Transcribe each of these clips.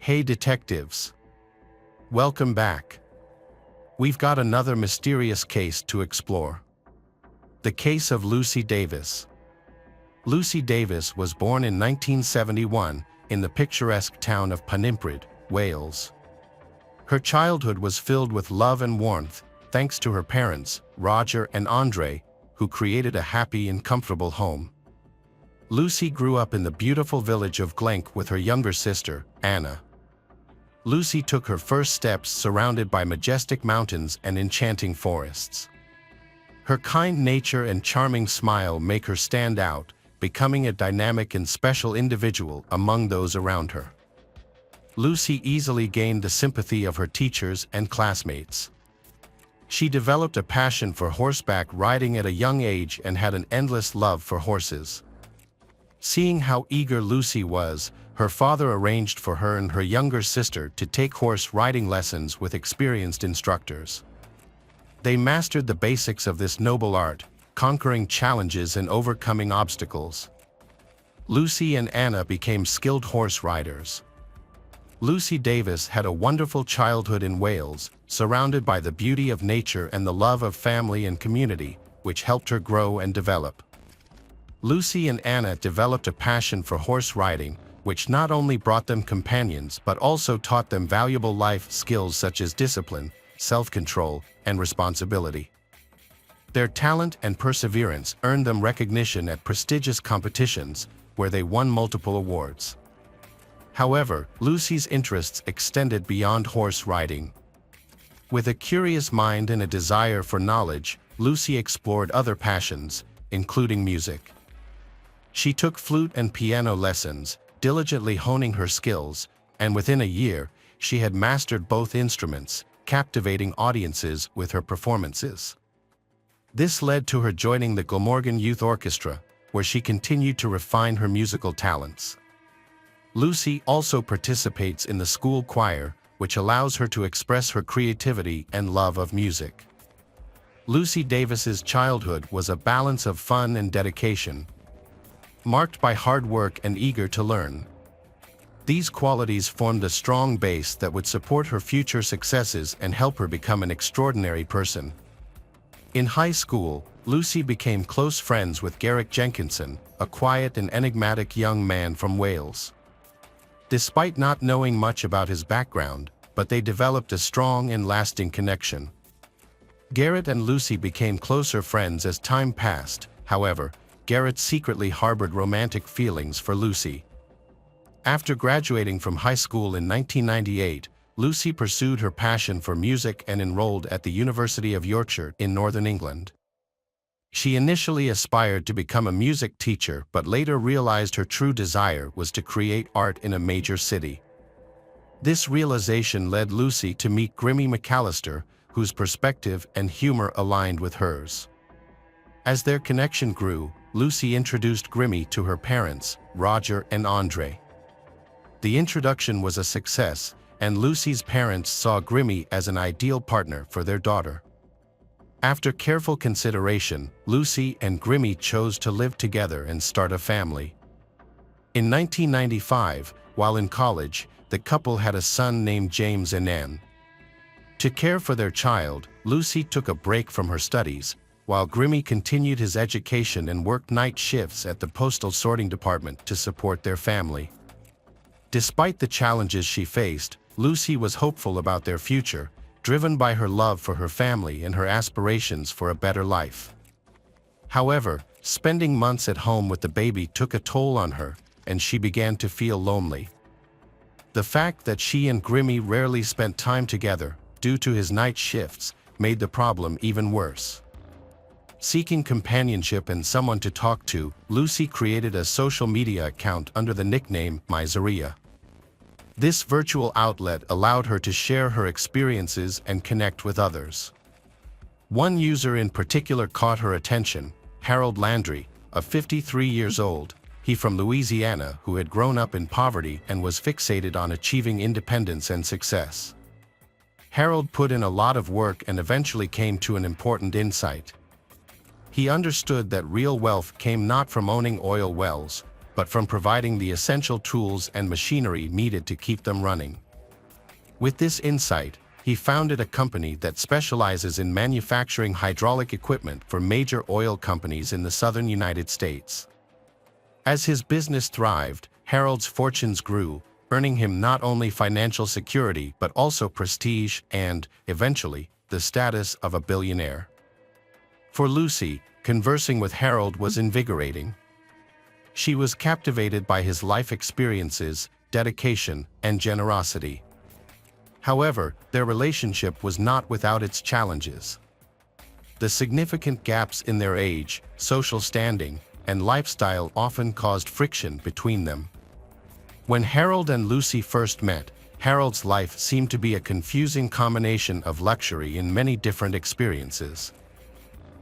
Hey detectives! Welcome back. We've got another mysterious case to explore. The case of Lucy Davis. Lucy Davis was born in 1971 in the picturesque town of Penimprid, Wales. Her childhood was filled with love and warmth, thanks to her parents, Roger and Andre, who created a happy and comfortable home. Lucy grew up in the beautiful village of Glenk with her younger sister, Anna. Lucy took her first steps surrounded by majestic mountains and enchanting forests. Her kind nature and charming smile make her stand out, becoming a dynamic and special individual among those around her. Lucy easily gained the sympathy of her teachers and classmates. She developed a passion for horseback riding at a young age and had an endless love for horses. Seeing how eager Lucy was, her father arranged for her and her younger sister to take horse riding lessons with experienced instructors. They mastered the basics of this noble art, conquering challenges and overcoming obstacles. Lucy and Anna became skilled horse riders. Lucy Davis had a wonderful childhood in Wales, surrounded by the beauty of nature and the love of family and community, which helped her grow and develop. Lucy and Anna developed a passion for horse riding, which not only brought them companions but also taught them valuable life skills such as discipline, self-control, and responsibility. Their talent and perseverance earned them recognition at prestigious competitions, where they won multiple awards. However, Lucy's interests extended beyond horse riding. With a curious mind and a desire for knowledge, Lucy explored other passions, including music. She took flute and piano lessons, diligently honing her skills, and within a year, she had mastered both instruments, captivating audiences with her performances. This led to her joining the Glamorgan Youth Orchestra, where she continued to refine her musical talents. Lucy also participates in the school choir, which allows her to express her creativity and love of music. Lucy Davis's childhood was a balance of fun and dedication, marked by hard work and eager to learn. These qualities formed a strong base that would support her future successes and help her become an extraordinary person. In high school, Lucy became close friends with Garrick Jenkinson, a quiet and enigmatic young man from Wales. Despite not knowing much about his background, but they developed a strong and lasting connection. Garrett and Lucy became closer friends as time passed. However, Garrett secretly harbored romantic feelings for Lucy. After graduating from high school in 1998, Lucy pursued her passion for music and enrolled at the University of Yorkshire in Northern England. She initially aspired to become a music teacher but later realized her true desire was to create art in a major city. This realization led Lucy to meet Grimmy McAllister, whose perspective and humor aligned with hers. As their connection grew, Lucy introduced Grimmy to her parents, Roger and Andre. The introduction was a success, and Lucy's parents saw Grimmy as an ideal partner for their daughter. After careful consideration, Lucy and Grimmy chose to live together and start a family. In 1995, while in college, the couple had a son named James and Anne. To care for their child, Lucy took a break from her studies, while Grimmy continued his education and worked night shifts at the postal sorting department to support their family. Despite the challenges she faced, Lucy was hopeful about their future, driven by her love for her family and her aspirations for a better life. However, spending months at home with the baby took a toll on her, and she began to feel lonely. The fact that she and Grimmy rarely spent time together, due to his night shifts, made the problem even worse. Seeking companionship and someone to talk to, Lucy created a social media account under the nickname Miseria. This virtual outlet allowed her to share her experiences and connect with others. One user in particular caught her attention, Harold Landry, a 53 years old, he from Louisiana who had grown up in poverty and was fixated on achieving independence and success. Harold put in a lot of work and eventually came to an important insight. He understood that real wealth came not from owning oil wells, but from providing the essential tools and machinery needed to keep them running. With this insight, he founded a company that specializes in manufacturing hydraulic equipment for major oil companies in the southern United States. As his business thrived, Harold's fortunes grew, earning him not only financial security but also prestige and, eventually, the status of a billionaire. For Lucy, conversing with Harold was invigorating. She was captivated by his life experiences, dedication, and generosity. However, their relationship was not without its challenges. The significant gaps in their age, social standing, and lifestyle often caused friction between them. When Harold and Lucy first met, Harold's life seemed to be a confusing combination of luxury in many different experiences.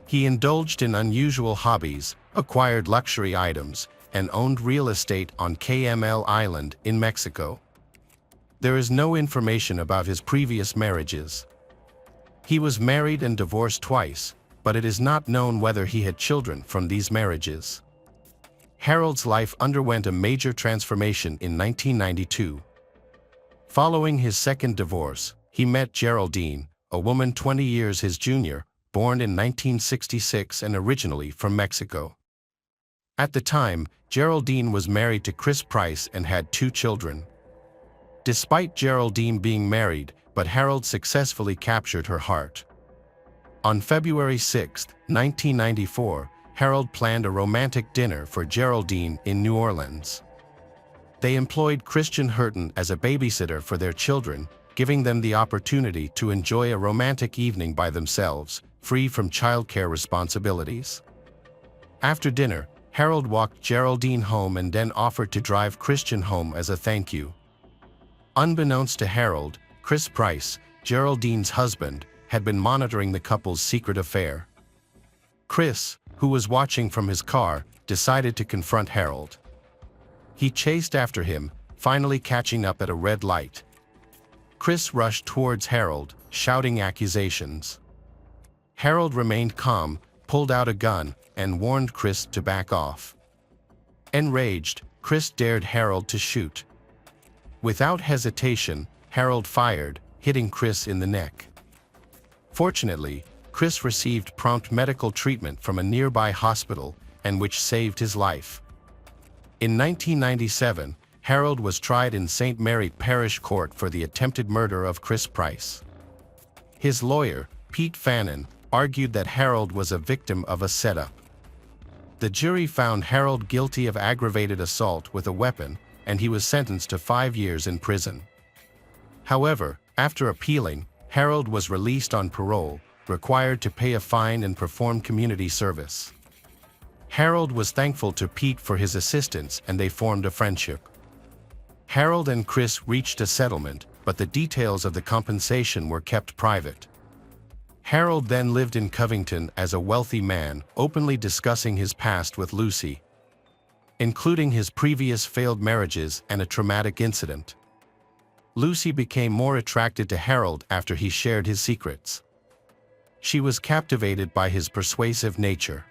He indulged in unusual hobbies, acquired luxury items, and owned real estate on KML Island in Mexico. There is no information about his previous marriages. He was married and divorced twice, but it is not known whether he had children from these marriages. Harold's life underwent a major transformation in 1992. Following his second divorce, he met Geraldine, a woman 20 years his junior, born in 1966 and originally from Mexico. At the time, Geraldine was married to Chris Price and had 2 children. Despite Geraldine being married, but Harold successfully captured her heart. On February 6, 1994, Harold planned a romantic dinner for Geraldine in New Orleans. They employed Christian Hurton as a babysitter for their children, giving them the opportunity to enjoy a romantic evening by themselves, free from childcare responsibilities. After dinner, Harold walked Geraldine home and then offered to drive Christian home as a thank you. Unbeknownst to Harold, Chris Price, Geraldine's husband, had been monitoring the couple's secret affair. Chris, who was watching from his car, decided to confront Harold. He chased after him, finally catching up at a red light. Chris rushed towards Harold, shouting accusations. Harold remained calm, pulled out a gun, and warned Chris to back off. Enraged, Chris dared Harold to shoot. Without hesitation, Harold fired, hitting Chris in the neck. Fortunately, Chris received prompt medical treatment from a nearby hospital, and which saved his life. In 1997, Harold was tried in St. Mary Parish Court for the attempted murder of Chris Price. His lawyer, Pete Fannin, argued that Harold was a victim of a setup. The jury found Harold guilty of aggravated assault with a weapon, and he was sentenced to 5 years in prison. However, after appealing, Harold was released on parole, required to pay a fine and perform community service. Harold was thankful to Pete for his assistance and they formed a friendship. Harold and Chris reached a settlement, but the details of the compensation were kept private. Harold then lived in Covington as a wealthy man, openly discussing his past with Lucy, including his previous failed marriages and a traumatic incident. Lucy became more attracted to Harold after he shared his secrets. She was captivated by his persuasive nature.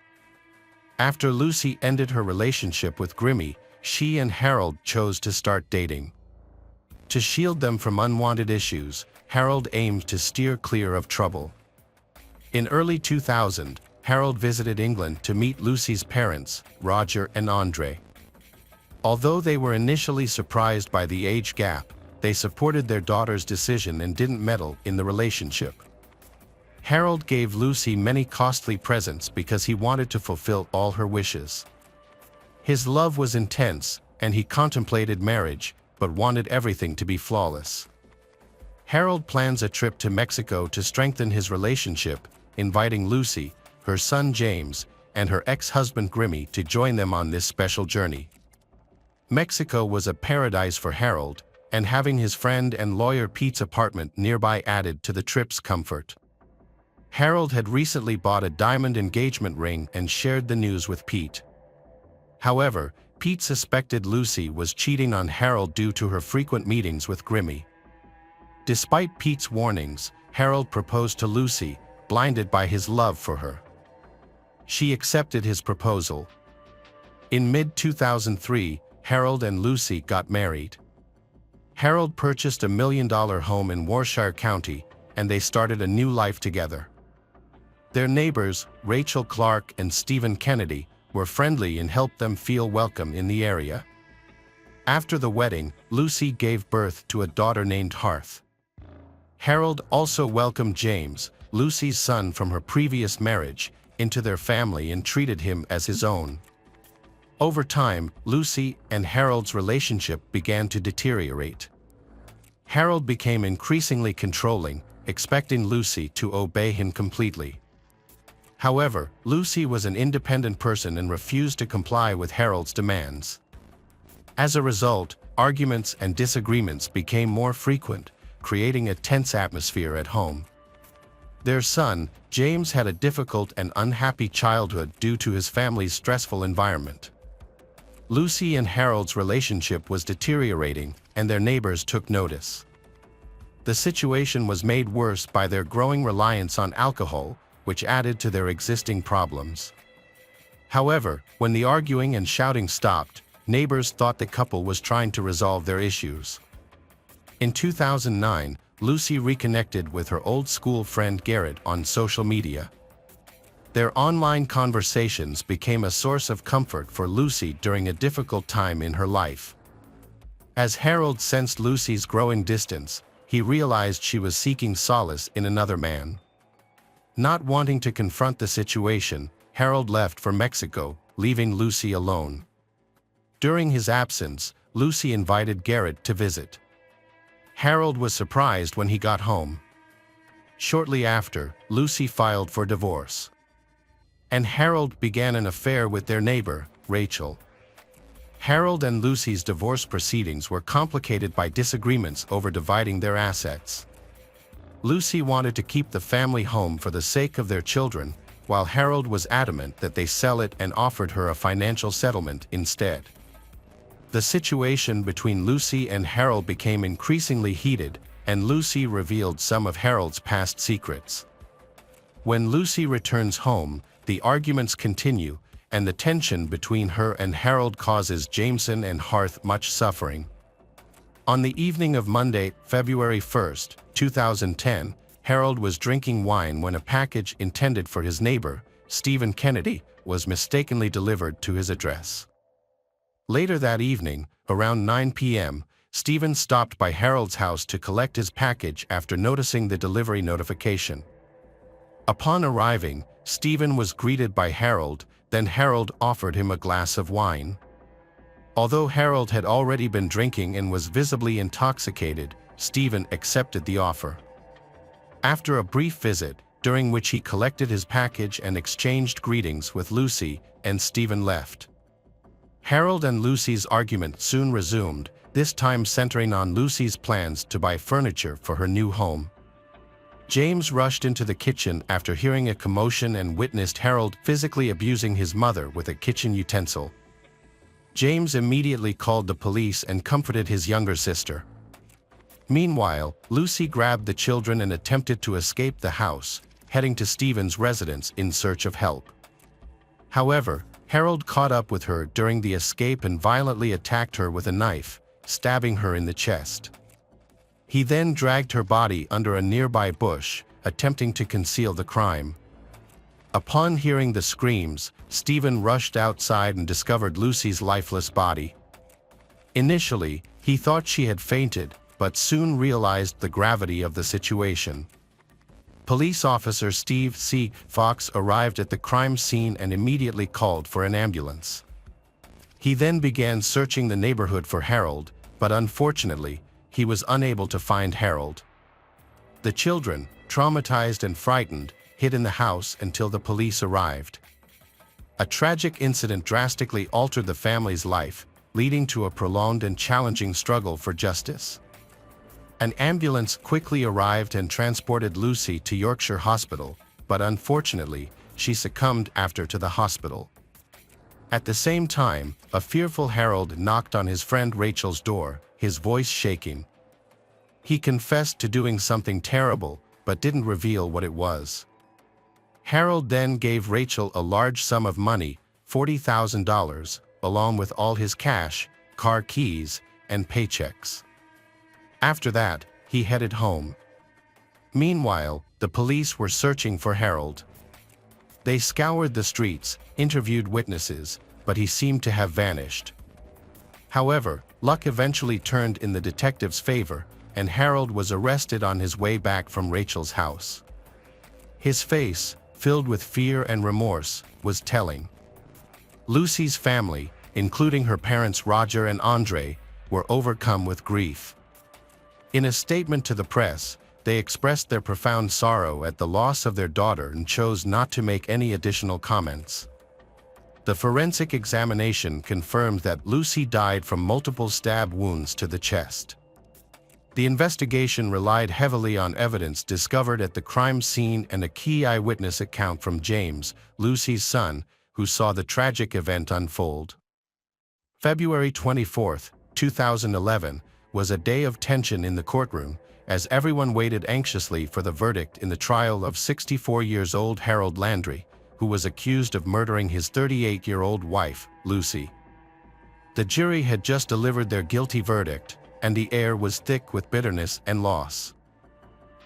After Lucy ended her relationship with Grimmy, she and Harold chose to start dating. To shield them from unwanted issues, Harold aimed to steer clear of trouble. In early 2000, Harold visited England to meet Lucy's parents, Roger and Andre. Although they were initially surprised by the age gap, they supported their daughter's decision and didn't meddle in the relationship. Harold gave Lucy many costly presents because he wanted to fulfill all her wishes. His love was intense, and he contemplated marriage, but wanted everything to be flawless. Harold plans a trip to Mexico to strengthen his relationship, inviting Lucy, her son James, and her ex-husband Grimmy to join them on this special journey. Mexico was a paradise for Harold, and having his friend and lawyer Pete's apartment nearby added to the trip's comfort. Harold had recently bought a diamond engagement ring and shared the news with Pete. However, Pete suspected Lucy was cheating on Harold due to her frequent meetings with Grimmy. Despite Pete's warnings, Harold proposed to Lucy, blinded by his love for her. She accepted his proposal. In mid-2003, Harold and Lucy got married. Harold purchased a $1 million home in Warshire County, and they started a new life together. Their neighbors, Rachel Clark and Stephen Kennedy, were friendly and helped them feel welcome in the area. After the wedding, Lucy gave birth to a daughter named Harth. Harold also welcomed James, Lucy's son from her previous marriage, into their family and treated him as his own. Over time, Lucy and Harold's relationship began to deteriorate. Harold became increasingly controlling, expecting Lucy to obey him completely. However, Lucy was an independent person and refused to comply with Harold's demands. As a result, arguments and disagreements became more frequent, creating a tense atmosphere at home. Their son, James, had a difficult and unhappy childhood due to his family's stressful environment. Lucy and Harold's relationship was deteriorating, and their neighbors took notice. The situation was made worse by their growing reliance on alcohol, which added to their existing problems. However, when the arguing and shouting stopped, neighbors thought the couple was trying to resolve their issues. In 2009, Lucy reconnected with her old school friend Garrett on social media. Their online conversations became a source of comfort for Lucy during a difficult time in her life. As Harold sensed Lucy's growing distance, he realized she was seeking solace in another man. Not wanting to confront the situation, Harold left for Mexico, leaving Lucy alone. During his absence, Lucy invited Garrett to visit. Harold was surprised when he got home. Shortly after, Lucy filed for divorce. And Harold began an affair with their neighbor, Rachel. Harold and Lucy's divorce proceedings were complicated by disagreements over dividing their assets. Lucy wanted to keep the family home for the sake of their children, while Harold was adamant that they sell it and offered her a financial settlement instead. The situation between Lucy and Harold became increasingly heated, and Lucy revealed some of Harold's past secrets. When Lucy returns home, the arguments continue, and the tension between her and Harold causes Jameson and Harth much suffering. On the evening of Monday, February 1, 2010, Harold was drinking wine when a package intended for his neighbor, Stephen Kennedy, was mistakenly delivered to his address. Later that evening, around 9 p.m., Stephen stopped by Harold's house to collect his package after noticing the delivery notification. Upon arriving, Stephen was greeted by Harold, then Harold offered him a glass of wine. Although Harold had already been drinking and was visibly intoxicated, Stephen accepted the offer. After a brief visit, during which he collected his package and exchanged greetings with Lucy, and Stephen left. Harold and Lucy's argument soon resumed, this time centering on Lucy's plans to buy furniture for her new home. James rushed into the kitchen after hearing a commotion and witnessed Harold physically abusing his mother with a kitchen utensil. James immediately called the police and comforted his younger sister. Meanwhile, Lucy grabbed the children and attempted to escape the house, heading to Stephen's residence in search of help. However, Harold caught up with her during the escape and violently attacked her with a knife, stabbing her in the chest. He then dragged her body under a nearby bush, attempting to conceal the crime. Upon hearing the screams, Stephen rushed outside and discovered Lucy's lifeless body. Initially, he thought she had fainted, but soon realized the gravity of the situation. Police officer Steve C. Fox arrived at the crime scene and immediately called for an ambulance. He then began searching the neighborhood for Harold, but unfortunately, he was unable to find Harold. The children, traumatized and frightened, hid in the house until the police arrived. A tragic incident drastically altered the family's life, leading to a prolonged and challenging struggle for justice. An ambulance quickly arrived and transported Lucy to Yorkshire Hospital, but unfortunately, she succumbed after to the hospital. At the same time, a fearful Harold knocked on his friend Rachel's door, his voice shaking. He confessed to doing something terrible, but didn't reveal what it was. Harold then gave Rachel a large sum of money, $40,000, along with all his cash, car keys, and paychecks. After that, he headed home. Meanwhile, the police were searching for Harold. They scoured the streets, interviewed witnesses, but he seemed to have vanished. However, luck eventually turned in the detectives' favor, and Harold was arrested on his way back from Rachel's house. His face, filled with fear and remorse, was telling. Lucy's family, including her parents Roger and Andre, were overcome with grief. In a statement to the press, they expressed their profound sorrow at the loss of their daughter and chose not to make any additional comments. The forensic examination confirmed that Lucy died from multiple stab wounds to the chest. The investigation relied heavily on evidence discovered at the crime scene and a key eyewitness account from James, Lucy's son, who saw the tragic event unfold. February 24, 2011, was a day of tension in the courtroom, as everyone waited anxiously for the verdict in the trial of 64-year-old Harold Landry, who was accused of murdering his 38-year-old wife, Lucy. The jury had just delivered their guilty verdict, and the air was thick with bitterness and loss.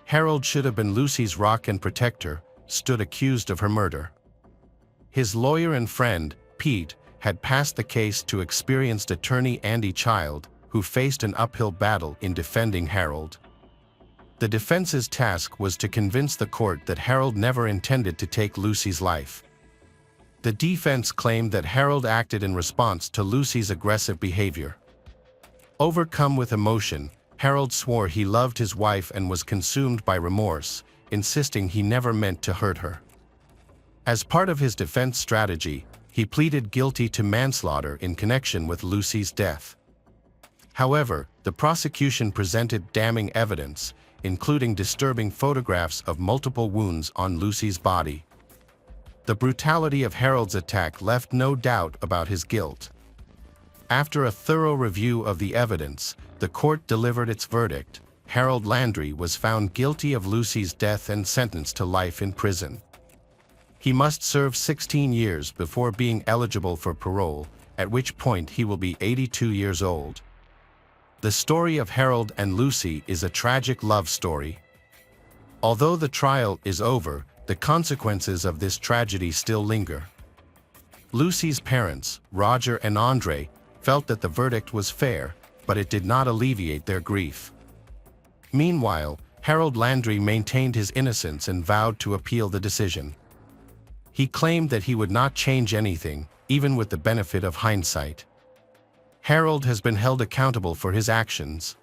Harold should have been Lucy's rock and protector, stood accused of her murder. His lawyer and friend, Pete, had passed the case to experienced attorney Andy Child, who faced an uphill battle in defending Harold. The defense's task was to convince the court that Harold never intended to take Lucy's life. The defense claimed that Harold acted in response to Lucy's aggressive behavior. Overcome with emotion, Harold swore he loved his wife and was consumed by remorse, insisting he never meant to hurt her. As part of his defense strategy, he pleaded guilty to manslaughter in connection with Lucy's death. However, the prosecution presented damning evidence, including disturbing photographs of multiple wounds on Lucy's body. The brutality of Harold's attack left no doubt about his guilt. After a thorough review of the evidence, the court delivered its verdict. Harold Landry was found guilty of Lucy's death and sentenced to life in prison. He must serve 16 years before being eligible for parole, at which point he will be 82 years old. The story of Harold and Lucy is a tragic love story. Although the trial is over, the consequences of this tragedy still linger. Lucy's parents, Roger and Andre, felt that the verdict was fair, but it did not alleviate their grief. Meanwhile, Harold Landry maintained his innocence and vowed to appeal the decision. He claimed that he would not change anything, even with the benefit of hindsight. Harold has been held accountable for his actions,